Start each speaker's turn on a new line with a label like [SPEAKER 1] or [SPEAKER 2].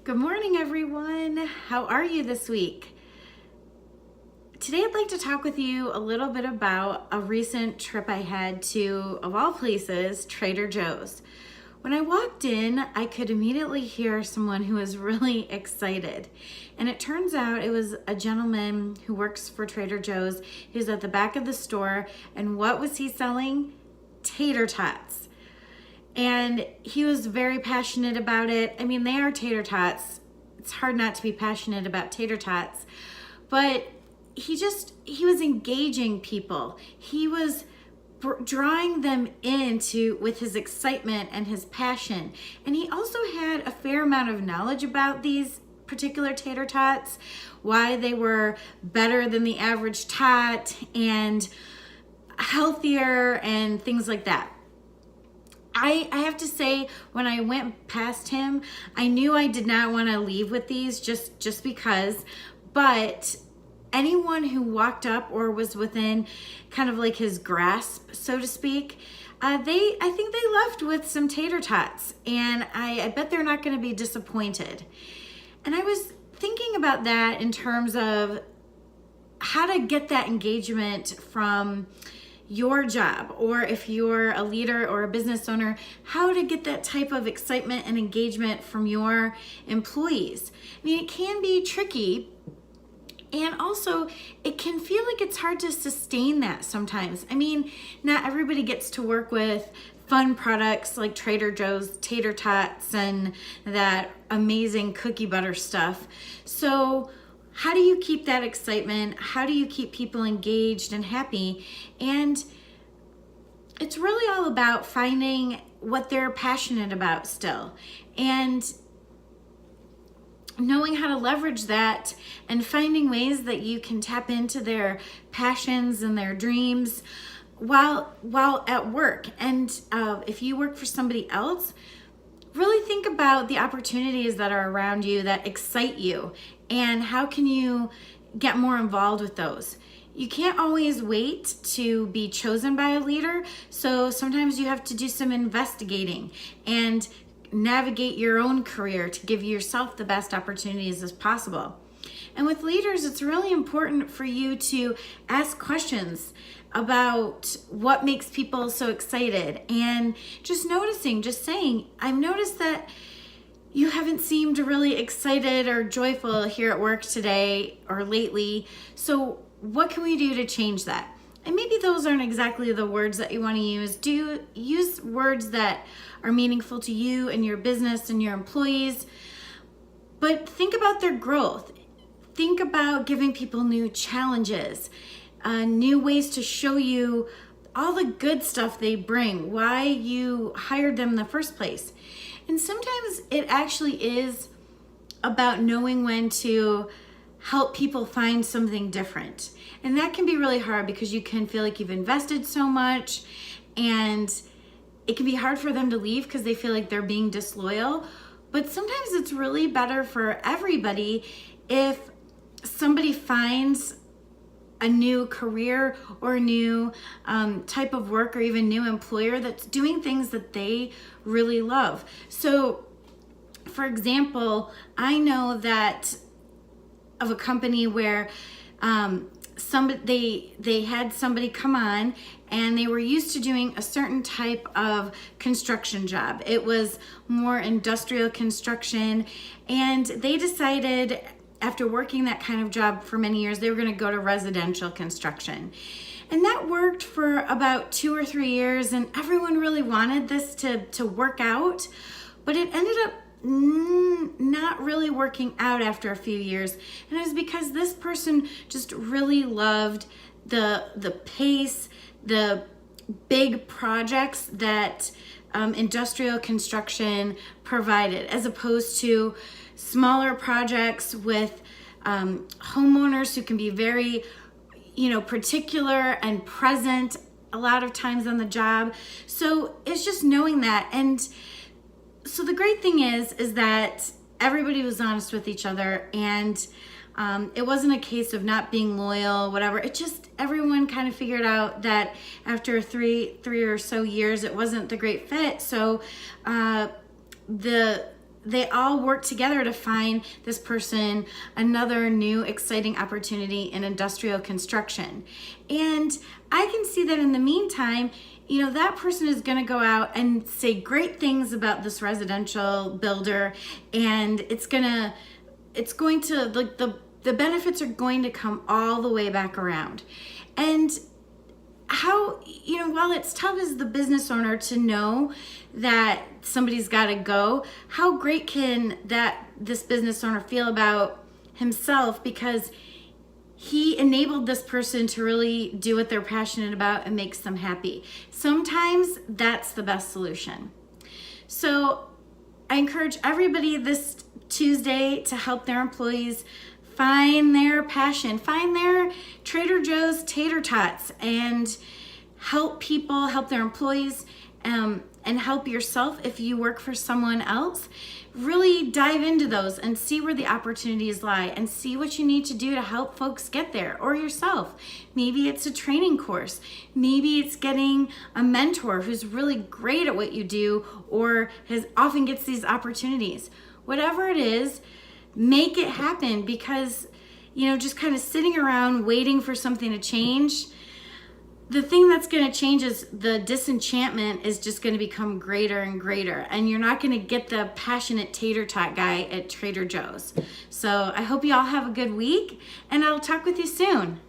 [SPEAKER 1] Good morning, everyone. How are you this week? Today, I'd like to talk with you a little bit about a recent trip I had to, of all places, Trader Joe's. When I walked in, I could immediately hear someone who was really excited. And it turns out it was a gentleman who works for Trader Joe's. He was at the back of the store, and what was he selling? Tater Tots. And he was very passionate about it. I mean, they are tater tots. It's hard not to be passionate about tater tots. But he was engaging people. He was drawing them into with his excitement and his passion. And he also had a fair amount of knowledge about these particular tater tots, why they were better than the average tot and healthier and things like that. I have to say, when I went past him, I knew I did not want to leave with these just because, but anyone who walked up or was within kind of like his grasp, so to speak, I think they left with some tater tots, and I bet they're not going to be disappointed. And I was thinking about that in terms of how to get that engagement from your job, or if you're a leader or a business owner, how to get that type of excitement and engagement from your employees. I mean, it can be tricky, and also it can feel like it's hard to sustain that sometimes. I mean, not everybody gets to work with fun products like Trader Joe's Tater Tots and that amazing cookie butter stuff. So how do you keep that excitement? How do you keep people engaged and happy? And it's really all about finding what they're passionate about still, and knowing how to leverage that and finding ways that you can tap into their passions and their dreams while at work. And if you work for somebody else, really think about the opportunities that are around you that excite you, and how can you get more involved with those. You can't always wait to be chosen by a leader, so sometimes you have to do some investigating and navigate your own career to give yourself the best opportunities as possible. And with leaders, it's really important for you to ask questions about what makes people so excited, and just saying, I've noticed that you haven't seemed really excited or joyful here at work today or lately. So what can we do to change that? And maybe those aren't exactly the words that you want to use. Use words that are meaningful to you and your business and your employees. But think about their growth. Think about giving people new challenges, new ways to show you all the good stuff they bring, why you hired them in the first place. And sometimes it actually is about knowing when to help people find something different. And that can be really hard because you can feel like you've invested so much, and it can be hard for them to leave because they feel like they're being disloyal. But sometimes it's really better for everybody if somebody finds a new career or a new type of work, or even new employer that's doing things that they really love. So, for example, I know that of a company where they had somebody come on, and they were used to doing a certain type of construction job. It was more industrial construction, and they decided, after working that kind of job for many years, they were going to go to residential construction. And that worked for about 2 or 3 years, and everyone really wanted this to work out, but it ended up not really working out after a few years. And it was because this person just really loved the pace, the big projects that industrial construction provided, as opposed to smaller projects with homeowners who can be very, particular and present a lot of times on the job. So it's just knowing that. And so the great thing is that everybody was honest with each other, and it wasn't a case of not being loyal, whatever. It just, everyone kind of figured out that after three or so years, it wasn't the great fit. So the they all work together to find this person another new exciting opportunity in industrial construction. And I can see that in the meantime, you know, that person is going to go out and say great things about this residential builder, and it's going to like the benefits are going to come all the way back around. And how, you know, while it's tough as the business owner to know that somebody's got to go, how great can this business owner feel about himself because he enabled this person to really do what they're passionate about and makes them happy. Sometimes that's the best solution. So I encourage everybody this Tuesday to help their employees find their passion, find their Trader Joe's Tater Tots, and help people, help their employees, and help yourself if you work for someone else. Really dive into those and see where the opportunities lie and see what you need to do to help folks get there, or yourself. Maybe it's a training course. Maybe it's getting a mentor who's really great at what you do or often gets these opportunities. Whatever it is, make it happen, because, you know, just kind of sitting around waiting for something to change, the thing that's going to change is the disenchantment is just going to become greater and greater, and you're not going to get the passionate tater tot guy at Trader Joe's. So I hope you all have a good week, and I'll talk with you soon.